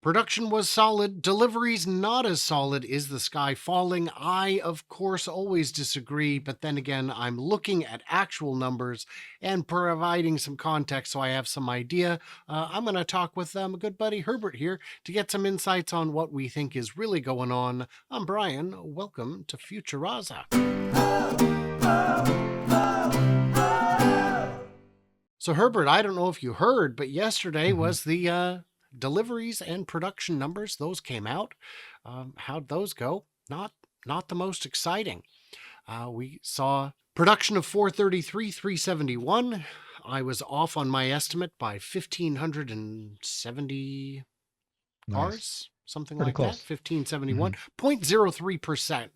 Production was solid, deliveries not as solid. Is the sky falling? I, of course, always disagree, but then again, I'm looking at actual numbers and providing some context so I have some idea. I'm going to talk with my good buddy Herbert here to get some insights on what we think is really going on. I'm Brian. Welcome to Futuraza. So, Herbert, I don't know if you heard, but yesterday was the deliveries and production numbers. Those came out. How'd those go? Not the most exciting. We saw production of 433, 371. I was off on my estimate by 1,570 cars, something Pretty like close. that. 1,571, 0.03%,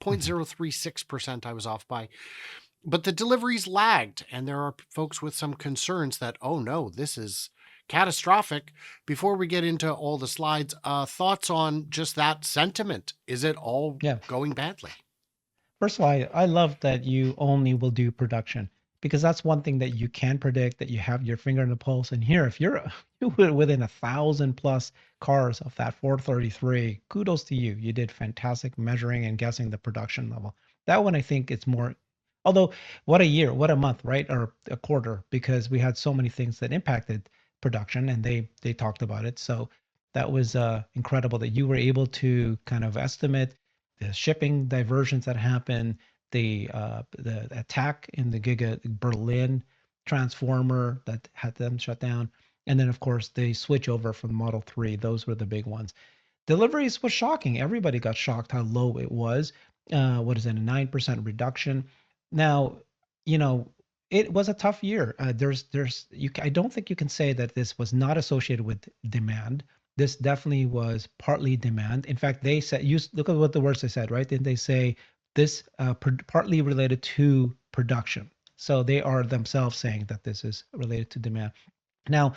0.036% I was off by. But the deliveries lagged, and there are folks with some concerns that, oh no, this is catastrophic. Before we get into all the slides, thoughts on just that sentiment? Is it all going badly? First of all, I love that you only will do production, because that's one thing that you can predict, that you have your finger on the pulse. And here, if you're within 1,000 plus cars of that 433, kudos to you. You did fantastic measuring and guessing the production level. That one, I think it's more, although what a year, what a month, right? Or a quarter, because we had so many things that impacted production, and they talked about it. So that was incredible that you were able to kind of estimate the shipping diversions that happened, the attack in the Giga Berlin transformer that had them shut down, and then of course the switch over from Model 3. Those were the big ones. Deliveries was shocking. Everybody got shocked how low it was. What is it, a 9% reduction? Now, it was a tough year. I don't think you can say that this was not associated with demand. This definitely was partly demand. In fact, they said, look at what the words they said, right? Didn't they say this partly related to production? So they are themselves saying that this is related to demand. Now,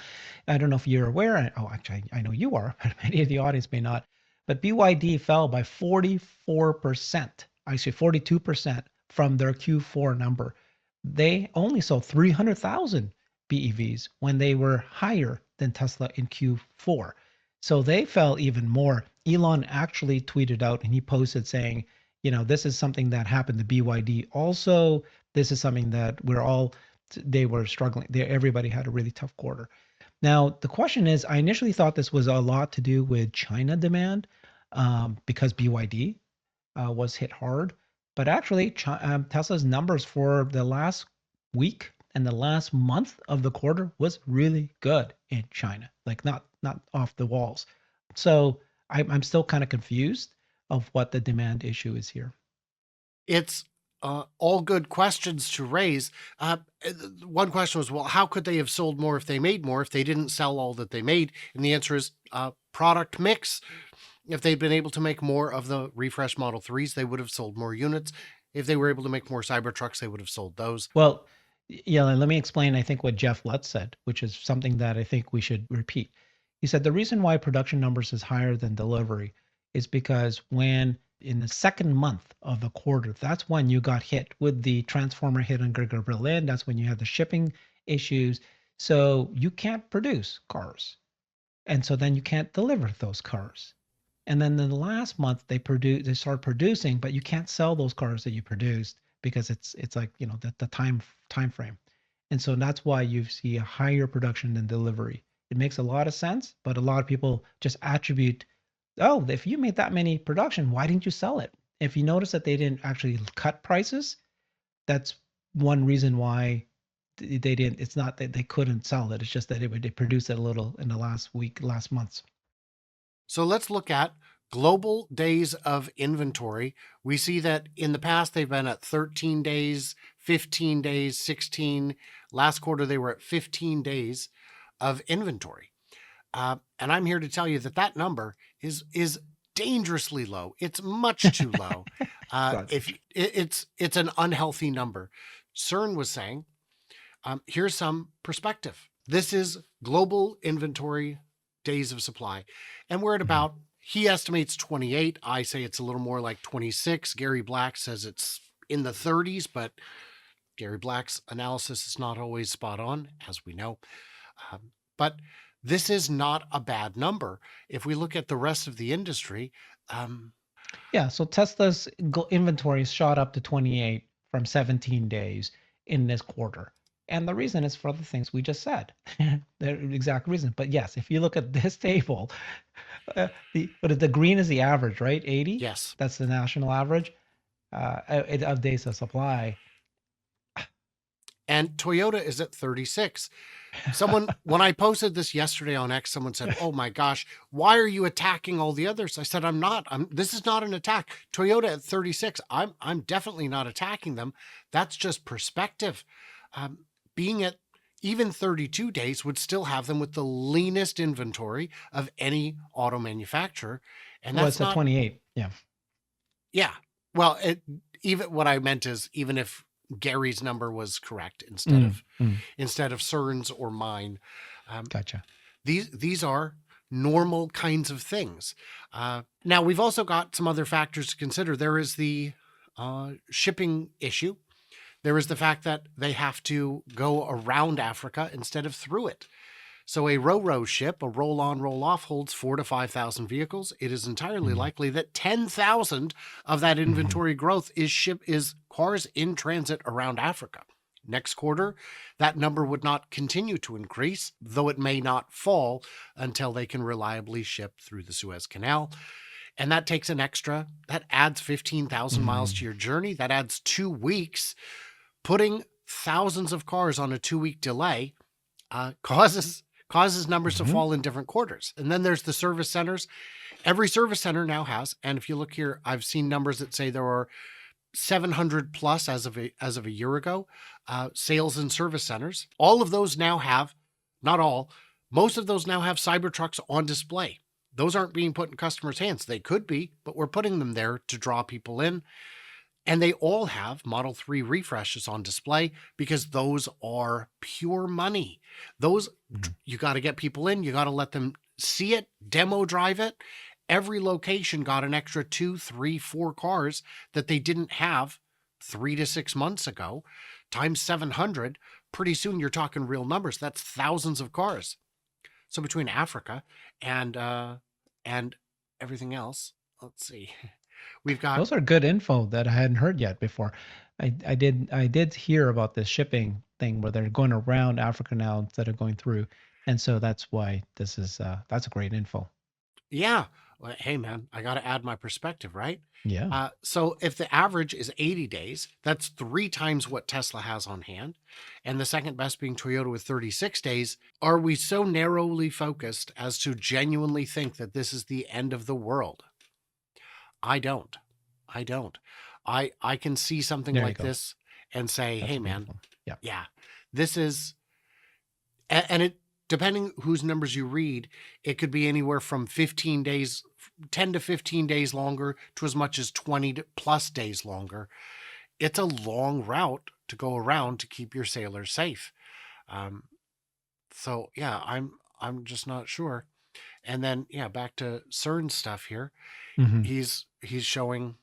I don't know if you're aware. Oh, actually, I know you are, but many of the audience may not. But BYD fell by 44%, actually 42% from their Q4 number. They only sold 300,000 BEVs when they were higher than Tesla in Q4. So they fell even more. Elon actually tweeted out and he posted saying, this is something that happened to BYD also. This is something that they were struggling. Everybody had a really tough quarter. Now, the question is, I initially thought this was a lot to do with China demand because BYD was hit hard. But actually, Tesla's numbers for the last week and the last month of the quarter was really good in China, like not off the walls. So I'm still kind of confused of what the demand issue is here. It's all good questions to raise. One question was, well, how could they have sold more if they made more, if they didn't sell all that they made? And the answer is product mix. If they'd been able to make more of the refresh Model 3s, they would have sold more units. If they were able to make more Cybertrucks, they would have sold those. Well, yeah, let me explain, I think, what Jeff Lutz said, which is something that I think we should repeat. He said the reason why production numbers is higher than delivery is because when in the second month of the quarter, that's when you got hit with the transformer hit on Giga Berlin. That's when you had the shipping issues. So you can't produce cars. And so then you can't deliver those cars. And then in the last month they start producing, but you can't sell those cars that you produced because it's like, the time frame. And so that's why you see a higher production than delivery. It makes a lot of sense, but a lot of people just attribute, oh, if you made that many production, why didn't you sell it? If you notice that they didn't actually cut prices, that's one reason why they didn't. It's not that they couldn't sell it. It's just that they produced it a little in the last months. So let's look at global days of inventory. We see that in the past, they've been at 13 days, 15 days, 16. Last quarter, they were at 15 days of inventory. And I'm here to tell you that number is dangerously low. It's much too low. It's an unhealthy number. Cern was saying, here's some perspective. This is global inventory days of supply. And we're at about, he estimates 28. I say it's a little more like 26. Gary Black says it's in the 30s, but Gary Black's analysis is not always spot on, as we know. But this is not a bad number. If we look at the rest of the industry, um, Yeah, so Tesla's inventory shot up to 28 from 17 days in this quarter. And the reason is for the things we just said. The exact reason. But yes, if you look at this table, the green is the average, right? 80. yes. That's the national average of days of supply. And Toyota is at 36. Someone, when I posted this yesterday on X, someone said, "Oh my gosh, why are you attacking all the others?" I said, "I'm not. This is not an attack. Toyota at 36. I'm definitely not attacking them. That's just perspective. Um, being at even 32 days would still have them with the leanest inventory of any auto manufacturer, and Well, that's it's at not. 28. Yeah, Yeah. Well, even what I meant is even if Gary's number was correct mm, mm, instead of Cern's or mine. gotcha. These are normal kinds of things. Now we've also got some other factors to consider. There is the shipping issue. There is the fact that they have to go around Africa instead of through it. So a ro-ro ship, a roll-on, roll-off, holds 4 to 5,000 vehicles. It is entirely Mm, likely that 10,000 of that mhm, inventory growth is cars in transit around Africa. Next quarter, that number would not continue to increase, though it may not fall until they can reliably ship through the Suez Canal. And that takes that adds 15,000 miles to mhm, your journey. That adds 2 weeks. Putting thousands of cars on a 2 week delay causes numbers to mhm, fall in different quarters. And then there's the service centers. Every service center now has, and if you look here, I've seen numbers that say there are 700 plus as of a year ago, sales and service centers. All of those now have, not all, most of those now have Cybertrucks on display. Those aren't being put in customers' hands. They could be, but we're putting them there to draw people in. And they all have Model 3 refreshes on display because those are pure money. Those, mhm, you got to get people in, you got to let them see it, demo drive it. Every location got an extra 2, 3, 4 cars that they didn't have 3 to 6 months ago. Times 700, pretty soon you're talking real numbers. That's thousands of cars. So between Africa and everything else, let's see, we've got. Those are good info that I hadn't heard yet before. I did hear about this shipping thing where they're going around Africa now instead of going through, and so that's why this is that's a great info. Yeah. Well, hey, man, I got to add my perspective, right? Yeah. So if the average is 80 days, that's 3 times what Tesla has on hand. And the second best being Toyota with 36 days. Are we so narrowly focused as to genuinely think that this is the end of the world? I don't. I don't. I can see something There you like go. this and say, That's hey, man, beautiful. Yeah. yeah, this is and it, depending whose numbers you read, it could be anywhere from 15 days, 10 to 15 days longer to as much as 20 plus days longer. It's a long route to go around to keep your sailors safe. Um, so yeah, I'm just not sure. And then yeah, back to Cern's stuff here. Hmm. He's showing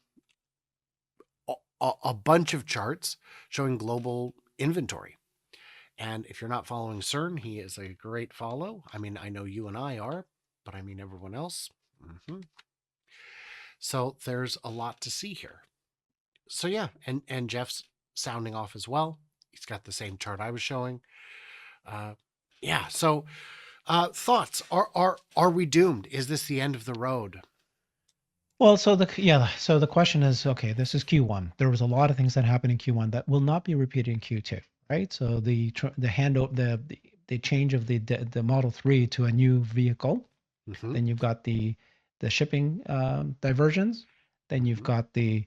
a bunch of charts showing global inventory. And if you're not following Cern, he is a great follow. I mean, I know you and I are, but I mean everyone else. Mm-hmm. So there's a lot to see here. So yeah, and Jeff's sounding off as well. He's got the same chart I was showing. Uh, yeah. So thoughts are we doomed? Is this the end of the road? Well, so the question is, okay, this is Q1. There was a lot of things that happened in Q1 that will not be repeated in Q2, right? So the handover the change of the Model 3 to a new vehicle. Mm-hmm. Then you've got the shipping diversions. Then you've Mm-hmm. got the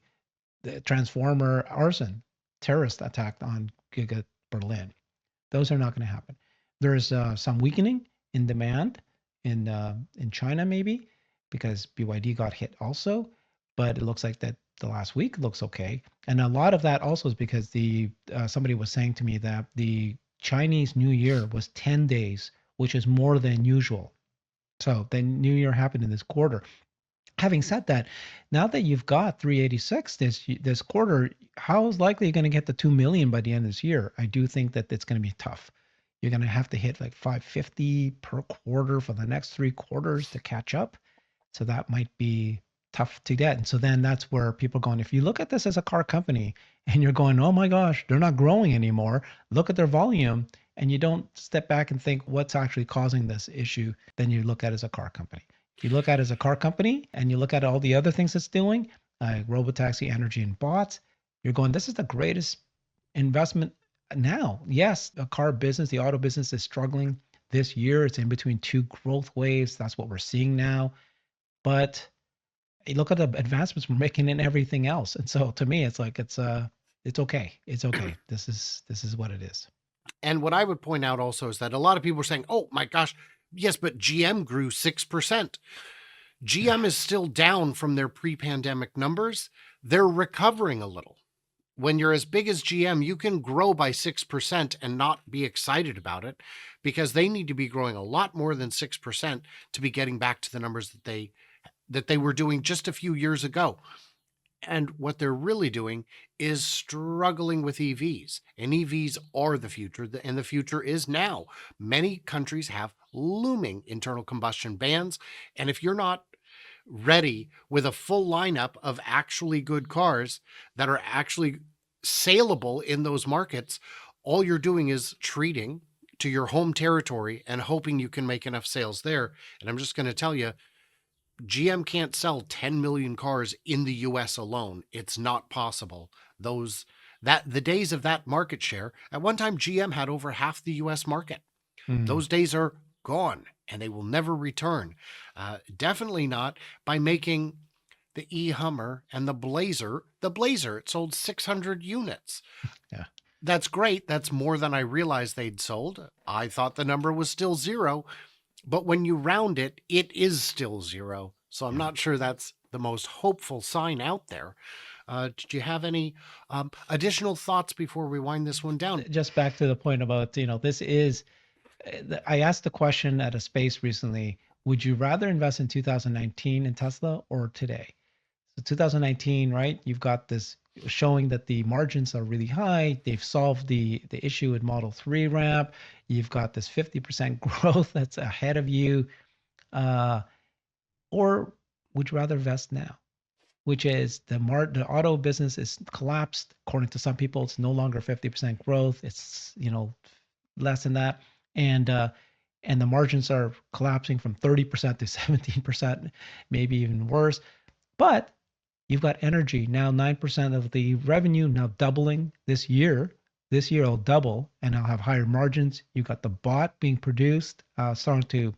transformer arson terrorist attack on Giga Berlin. Those are not going to happen. There's some weakening in demand in China maybe because BYD got hit also, but it looks like that the last week looks okay. And a lot of that also is because the somebody was saying to me that the Chinese New Year was 10 days, which is more than usual. So the New Year happened in this quarter. Having said that, now that you've got 386 this quarter, how is likely you're going to get the 2 million by the end of this year? I do think that it's going to be tough. You're going to have to hit like 550 per quarter for the next 3 quarters to catch up. So that might be tough to get. And so then that's where people are going, if you look at this as a car company and you're going, oh my gosh, they're not growing anymore, look at their volume, and you don't step back and think what's actually causing this issue, then you look at it as a car company. If you look at it as a car company and you look at all the other things it's doing, like robotaxi, energy, and bots, you're going, this is the greatest investment now. Yes, the car business, the auto business is struggling this year. It's in between two growth waves. That's what we're seeing now. But you look at the advancements we're making in everything else. And so to me, it's like it's okay. It's okay. This is what it is. And what I would point out also is that a lot of people are saying, oh my gosh, yes, but GM grew 6%. GM is still down from their pre-pandemic numbers. They're recovering a little. When you're as big as GM, you can grow by 6% and not be excited about it, because they need to be growing a lot more than 6% to be getting back to the numbers that they were doing just a few years ago. And what they're really doing is struggling with EVs. And EVs are the future, and the future is now. Many countries have looming internal combustion bans. And if you're not ready with a full lineup of actually good cars that are actually saleable in those markets, all you're doing is treating to your home territory and hoping you can make enough sales there. And I'm just going to tell you, GM can't sell 10 million cars in the US alone. It's not possible. The days of that market share, at one time GM had over half the US market. Those days are gone and they will never return. Definitely not by making the e-Hummer and the Blazer. The Blazer, it sold 600 units. Yeah. That's great. That's more than I realized they'd sold. I thought the number was still zero, but when you round it, it is still zero. So I'm not sure that's the most hopeful sign out there. Did you have any additional thoughts before we wind this one down? Just back to the point about, this is, I asked the question at a space recently, would you rather invest in 2019 in Tesla or today? So 2019, right? You've got this showing that the margins are really high. They've solved the issue with Model 3 ramp. You've got this 50% growth that's ahead of you. Or would you rather invest now? Which is the auto business is collapsed. According to some people, it's no longer 50% growth. It's less than that, and the margins are collapsing from 30% to 17%, maybe even worse. But you've got energy now, 9% of the revenue now doubling this year. This year it'll double and I'll have higher margins. You've got the bot being produced, starting to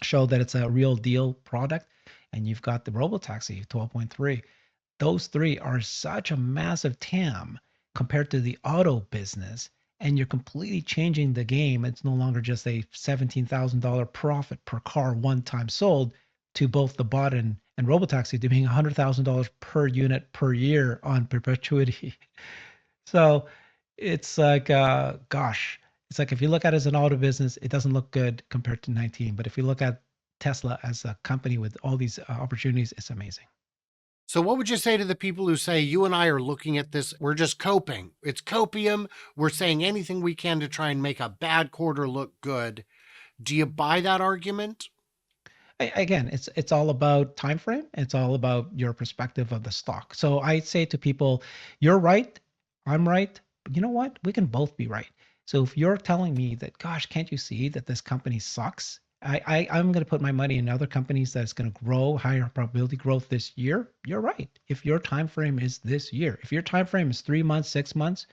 show that it's a real deal product. And you've got the robotaxi, 12.3. Those three are such a massive TAM compared to the auto business. And you're completely changing the game. It's no longer just a $17,000 profit per car one time sold, to both the bot and robotaxi to being $100,000 per unit per year on perpetuity. So it's like, gosh, it's like if you look at it as an auto business, it doesn't look good compared to 19. But if you look at Tesla as a company with all these opportunities, it's amazing. So what would you say to the people who say, you and I are looking at this, we're just coping. It's copium. We're saying anything we can to try and make a bad quarter look good. Do you buy that argument? Again, it's all about time frame. It's all about your perspective of the stock. So I say to people, you're right, I'm right. But you know what? We can both be right. So if you're telling me that, gosh, can't you see that this company sucks? I'm going to put my money in other companies that's going to grow higher probability growth this year. You're right. If your time frame is this year, if your time frame is 3 months, 6 months,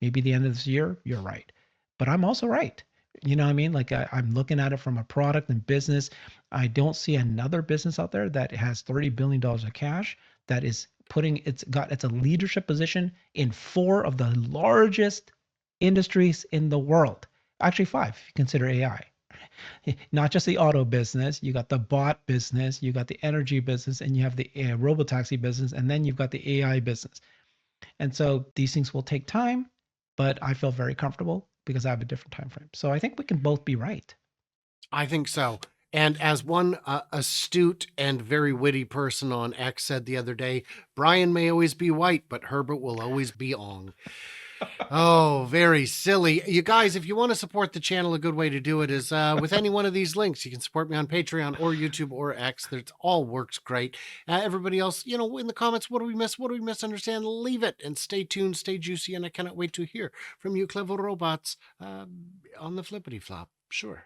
maybe the end of this year, you're right. But I'm also right. You know what I mean? Like I'm looking at it from a product and business. I don't see another business out there that has $30 billion of cash that is it's a leadership position in 4 of the largest industries in the world. Actually 5, if you consider AI. Not just the auto business, you got the bot business, you got the energy business, and you have the robotaxi business, and then you've got the AI business. And so these things will take time, but I feel very comfortable because I have a different time frame. So I think we can both be right. I think so. And as one astute and very witty person on X said the other day, Brian may always be white, but Herbert will always be on. Oh, very silly. You guys, if you want to support the channel, a good way to do it is with any one of these links. You can support me on Patreon or YouTube or X. That all works great. Everybody else, in the comments, what do we miss? What do we misunderstand? Leave it and stay tuned, stay juicy. And I cannot wait to hear from you, clever robots, on the flippity flop. Sure.